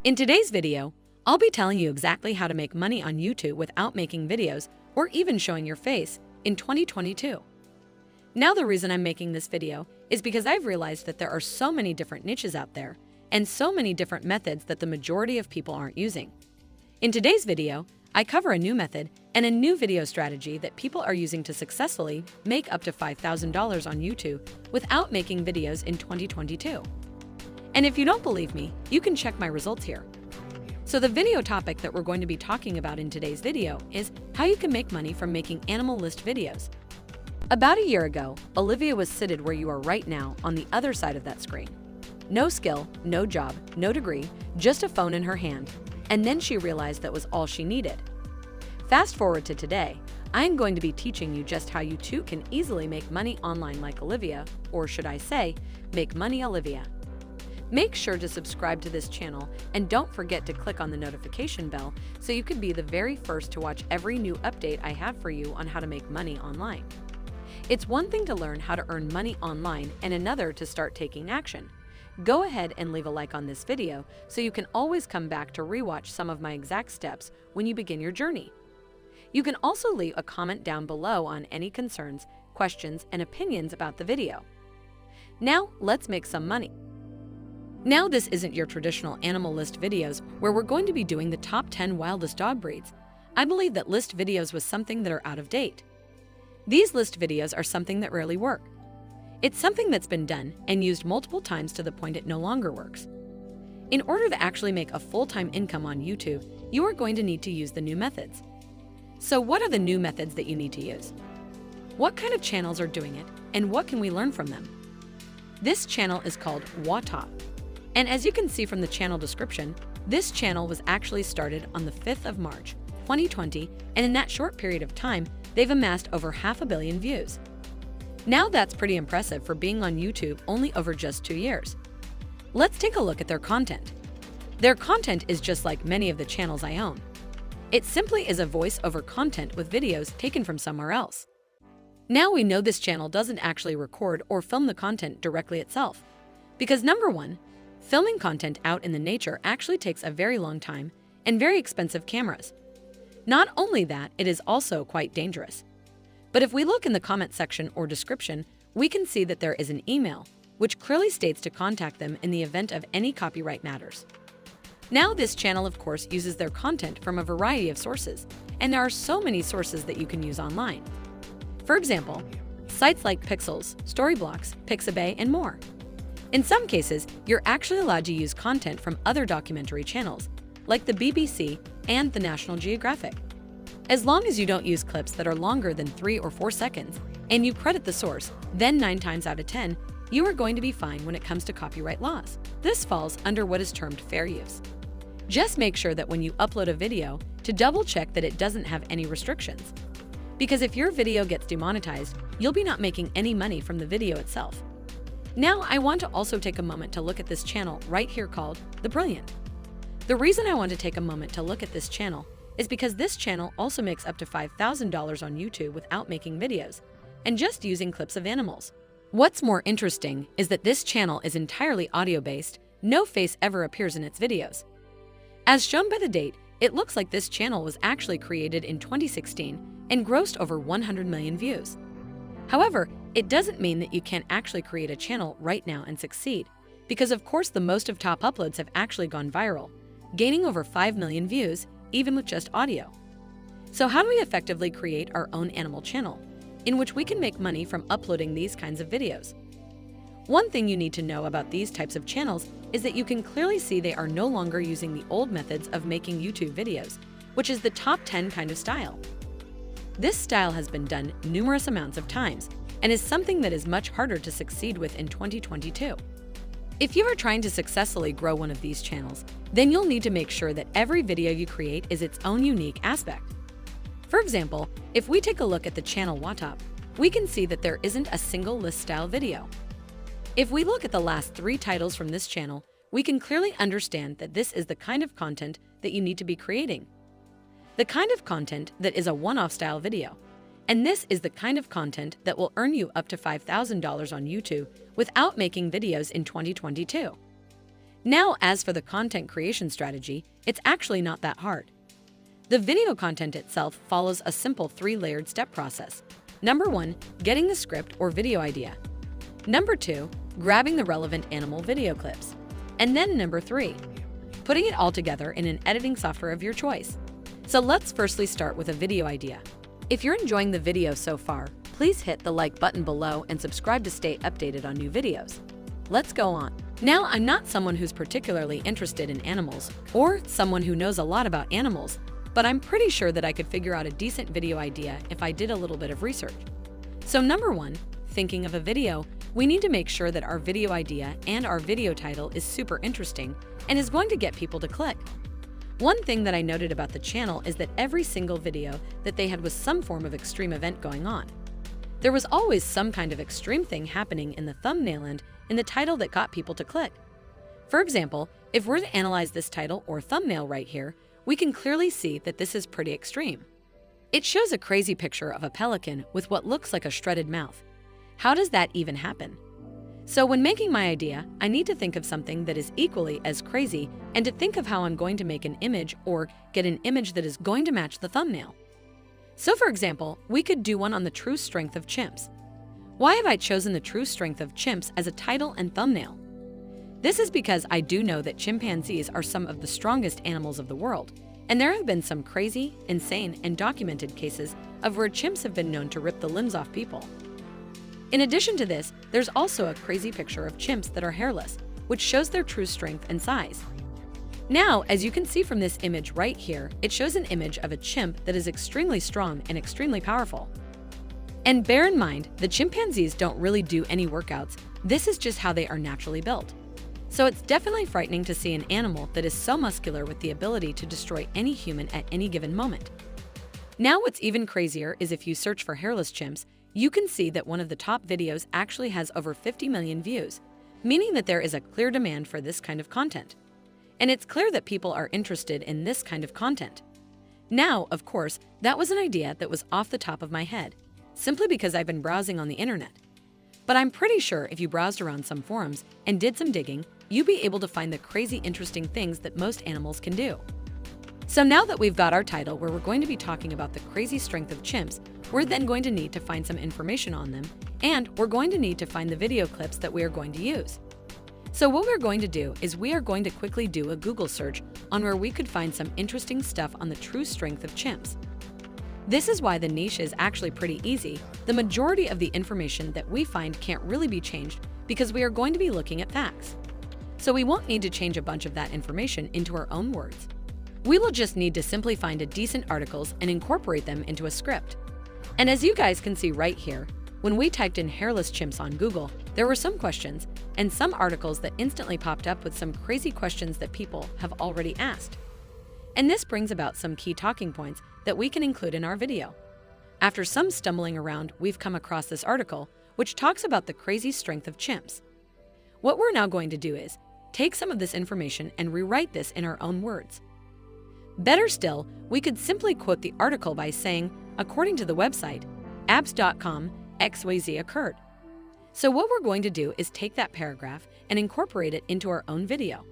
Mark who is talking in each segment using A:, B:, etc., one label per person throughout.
A: In today's video, I'll be telling you exactly how to make money on YouTube without making videos or even showing your face in 2022. Now, the reason I'm making this video is because I've realized that there are so many different niches out there and so many different methods that the majority of people aren't using. In today's video, I cover a new method and a new video strategy that people are using to successfully make up to $5,000 on YouTube without making videos in 2022. And if you don't believe me, you can check my results here. So the video topic that we're going to be talking about in today's video is how you can make money from making animal list videos. About a year ago, Olivia was seated where you are right now on the other side of that screen. No skill, no job, no degree, just a phone in her hand. And then she realized that was all she needed. Fast forward to today, I'm going to be teaching you just how you too can easily make money online like Olivia, or should I say, make money Olivia. Make sure to subscribe to this channel and don't forget to click on the notification bell so you can be the very first to watch every new update I have for you on how to make money online. It's one thing to learn how to earn money online and another to start taking action. Go ahead and leave a like on this video so you can always come back to rewatch some of my exact steps when you begin your journey. You can also leave a comment down below on any concerns, questions, and opinions about the video. Now, let's make some money. Now, this isn't your traditional animal list videos where we're going to be doing the top 10 wildest dog breeds. I believe that list videos was something that are out of date. These list videos are something that rarely work. It's something that's been done and used multiple times to the point it no longer works. In order to actually make a full-time income on YouTube, you are going to need to use the new methods. So what are the new methods that you need to use? What kind of channels are doing it, and what can we learn from them? This channel is called WATOP. And as you can see from the channel description, this channel was actually started on the 5th of March, 2020, and in that short period of time, they've amassed over 500 million views. Now that's pretty impressive for being on YouTube only over just 2 years. Let's take a look at their content. Their content is just like many of the channels I own. It simply is a voice-over content with videos taken from somewhere else. Now we know this channel doesn't actually record or film the content directly itself. Because number one, filming content out in the nature actually takes a very long time and very expensive cameras. Not only that, it is also quite dangerous. But if we look in the comment section or description, we can see that there is an email, which clearly states to contact them in the event of any copyright matters. Now this channel, of course, uses their content from a variety of sources, and there are so many sources that you can use online. For example, sites like PEXELS, Storyblocks, Pixabay, and more. In some cases, you're actually allowed to use content from other documentary channels, like the BBC and the National Geographic. As long as you don't use clips that are longer than 3 or 4 seconds, and you credit the source, then 9 times out of 10, you are going to be fine when it comes to copyright laws. This falls under what is termed fair use. Just make sure that when you upload a video, to double check that it doesn't have any restrictions. Because if your video gets demonetized, you'll be not making any money from the video itself. Now, I want to also take a moment to look at this channel right here called The Brilliant. The reason I want to take a moment to look at this channel is because this channel also makes up to $5,000 on YouTube without making videos, and just using clips of animals. What's more interesting is that this channel is entirely audio-based, no face ever appears in its videos. As shown by the date, it looks like this channel was actually created in 2016 and grossed over 100 million views. However, it doesn't mean that you can't actually create a channel right now and succeed, because of course the most of top uploads have actually gone viral, gaining over 5 million views, even with just audio. So how do we effectively create our own animal channel, in which we can make money from uploading these kinds of videos? One thing you need to know about these types of channels is that you can clearly see they are no longer using the old methods of making YouTube videos, which is the top 10 kind of style. This style has been done numerous amounts of times and is something that is much harder to succeed with in 2022. If you are trying to successfully grow one of these channels, then you'll need to make sure that every video you create is its own unique aspect. For example, if we take a look at the channel WATOP, we can see that there isn't a single list style video. If we look at the last 3 titles from this channel, we can clearly understand that this is the kind of content that you need to be creating. The kind of content that is a one-off style video. And this is the kind of content that will earn you up to $5,000 on YouTube without making videos in 2022. Now, as for the content creation strategy, it's actually not that hard. The video content itself follows a simple 3-layered step process. Number 1, getting the script or video idea. Number 2, grabbing the relevant animal video clips. And then number 3, putting it all together in an editing software of your choice. So let's firstly start with a video idea. If you're enjoying the video so far, please hit the like button below and subscribe to stay updated on new videos. Let's go on. Now, I'm not someone who's particularly interested in animals or someone who knows a lot about animals, but I'm pretty sure that I could figure out a decent video idea if I did a little bit of research. So number 1, thinking of a video, we need to make sure that our video idea and our video title is super interesting and is going to get people to click. One thing that I noted about the channel is that every single video that they had was some form of extreme event going on. There was always some kind of extreme thing happening in the thumbnail and in the title that got people to click. For example, if we're to analyze this title or thumbnail right here, we can clearly see that this is pretty extreme. It shows a crazy picture of a pelican with what looks like a shredded mouth. How does that even happen? So when making my idea, I need to think of something that is equally as crazy and to think of how I'm going to make an image or get an image that is going to match the thumbnail. So for example, we could do one on the true strength of chimps. Why have I chosen the true strength of chimps as a title and thumbnail? This is because I do know that chimpanzees are some of the strongest animals of the world, and there have been some crazy, insane, and documented cases of where chimps have been known to rip the limbs off people. In addition to this, there's also a crazy picture of chimps that are hairless, which shows their true strength and size. Now, as you can see from this image right here, it shows an image of a chimp that is extremely strong and extremely powerful. And bear in mind, the chimpanzees don't really do any workouts. This is just how they are naturally built. So it's definitely frightening to see an animal that is so muscular with the ability to destroy any human at any given moment. Now, what's even crazier is if you search for hairless chimps, you can see that one of the top videos actually has over 50 million views, meaning that there is a clear demand for this kind of content. And it's clear that people are interested in this kind of content. Now, of course, that was an idea that was off the top of my head, simply because I've been browsing on the internet. But I'm pretty sure if you browsed around some forums and did some digging, you'd be able to find the crazy interesting things that most animals can do. So now that we've got our title where we're going to be talking about the crazy strength of chimps, we're then going to need to find some information on them, and we're going to need to find the video clips that we are going to use. So what we're going to do is we are going to quickly do a Google search on where we could find some interesting stuff on the true strength of chimps. This is why the niche is actually pretty easy. The majority of the information that we find can't really be changed because we are going to be looking at facts. So we won't need to change a bunch of that information into our own words. We will just need to simply find a decent articles and incorporate them into a script. And as you guys can see right here, when we typed in hairless chimps on Google, there were some questions and some articles that instantly popped up with some crazy questions that people have already asked. And this brings about some key talking points that we can include in our video. After some stumbling around, we've come across this article, which talks about the crazy strength of chimps. What we're now going to do is take some of this information and rewrite this in our own words. Better still, we could simply quote the article by saying, according to the website, abs.com, XYZ occurred. So what we're going to do is take that paragraph and incorporate it into our own video.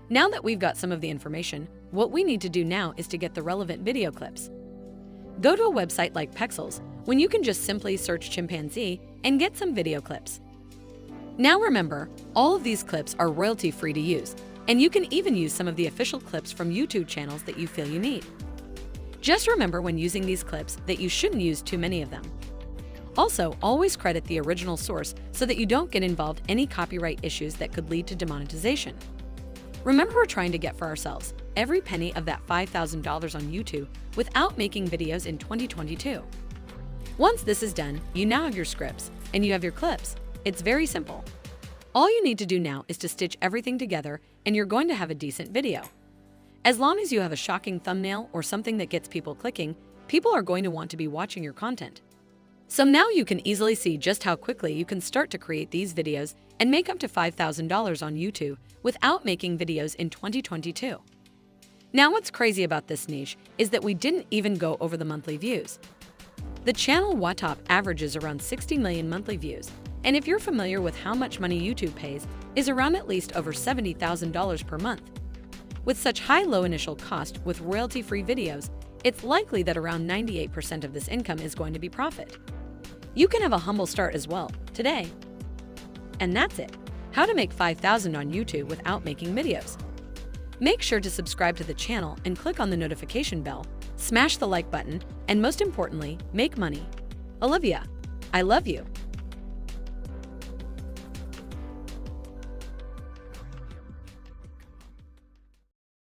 A: Now that we've got some of the information, what we need to do now is to get the relevant video clips. Go to a website like PEXELS, when you can just simply search chimpanzee and get some video clips. Now remember, all of these clips are royalty-free to use, and you can even use some of the official clips from YouTube channels that you feel you need. Just remember when using these clips that you shouldn't use too many of them. Also, always credit the original source so that you don't get involved in any copyright issues that could lead to demonetization. Remember, we're trying to get for ourselves every penny of that $5,000 on YouTube without making videos in 2022. Once this is done, you now have your scripts and you have your clips. It's very simple. All you need to do now is to stitch everything together and you're going to have a decent video. As long as you have a shocking thumbnail or something that gets people clicking, people are going to want to be watching your content. So now you can easily see just how quickly you can start to create these videos and make up to $5,000 on YouTube without making videos in 2022. Now what's crazy about this niche is that we didn't even go over the monthly views. The channel WATOP averages around 60 million monthly views, and if you're familiar with how much money YouTube pays, is around at least over $70,000 per month. With such low initial cost with royalty-free videos, it's likely that around 98% of this income is going to be profit. You can have a humble start as well today. And that's it. How to make $5,000 on YouTube without making videos. Make sure to subscribe to the channel and click on the notification bell, smash the like button, and most importantly, make money. Olivia, I love you.